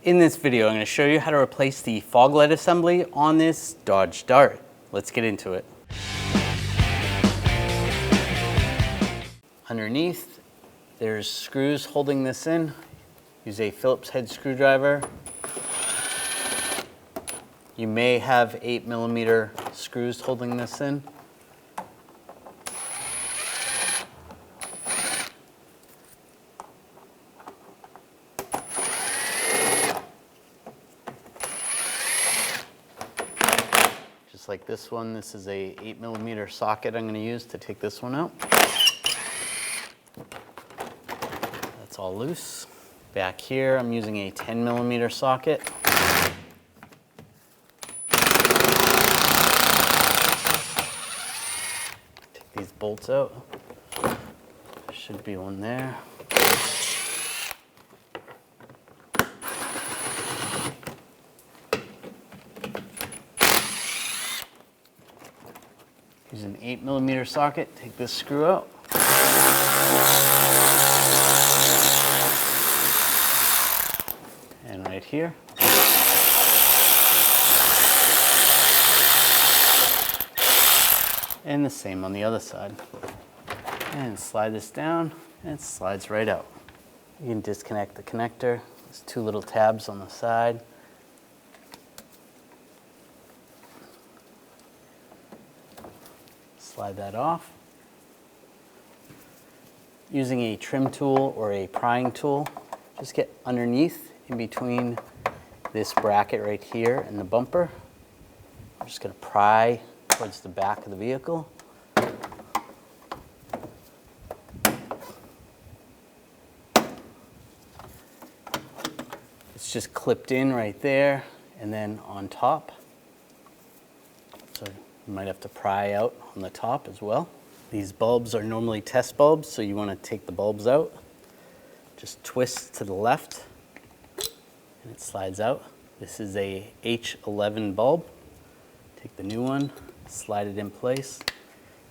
In this video, I'm going to show you how to replace the fog light assembly on this Dodge Dart. Let's get into it. Underneath, there's screws holding this in. Use a Phillips head screwdriver. You may have 8mm screws holding this in. Just like this one, this is a 8mm socket I'm going to use to take this one out. That's all loose. Back here, I'm using a 10mm socket. Take these bolts out. There should be one there. Use an 8mm socket, take this screw out. And right here. And the same on the other side. And slide this down, and it slides right out. You can disconnect the connector. There's two little tabs on the side. Slide that off. Using a trim tool or a prying tool, just get underneath in between this bracket right here and the bumper. I'm just going to pry towards the back of the vehicle. It's just clipped in right there and then on top. So you might have to pry out on the top as well. These bulbs are normally test bulbs, so you want to take the bulbs out. Just twist to the left and it slides out. This is a H11 bulb. Take the new one, slide it in place,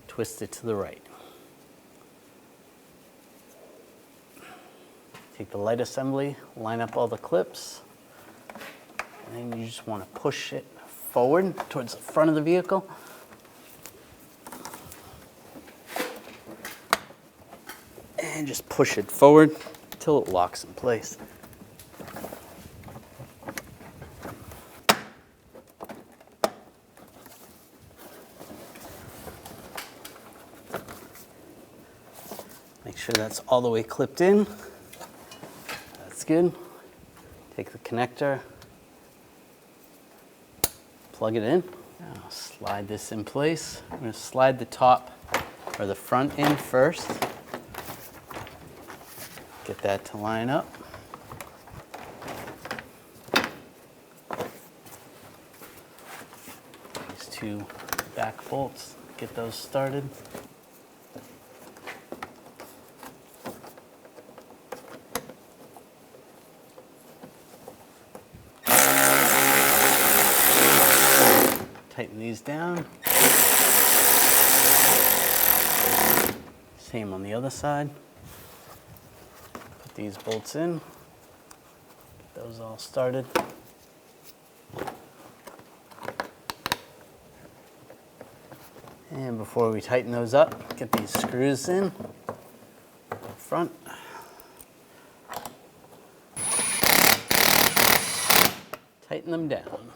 twist it to the right. Take the light assembly, line up all the clips, and then you just want to push it forward towards the front of the vehicle. And just push it forward until it locks in place. Make sure that's all the way clipped in. That's good. Take the connector, plug it in. Now slide this in place. I'm going to slide the top or the front in first. Get that to line up. These two back bolts, get those started. Tighten these down. Same on the other side. Put these bolts in. Get those all started. And before we tighten those up, get these screws in up front. Tighten them down.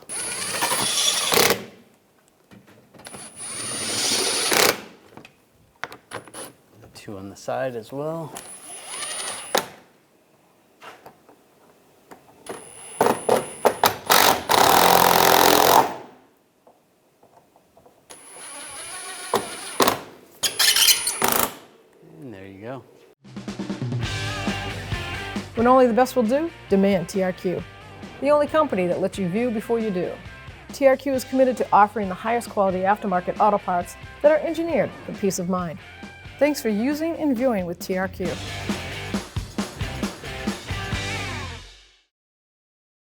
Two on the side as well. And there you go. When only the best will do, demand TRQ. The only company that lets you view before you do. TRQ is committed to offering the highest quality aftermarket auto parts that are engineered for peace of mind. Thanks for using and viewing with TRQ.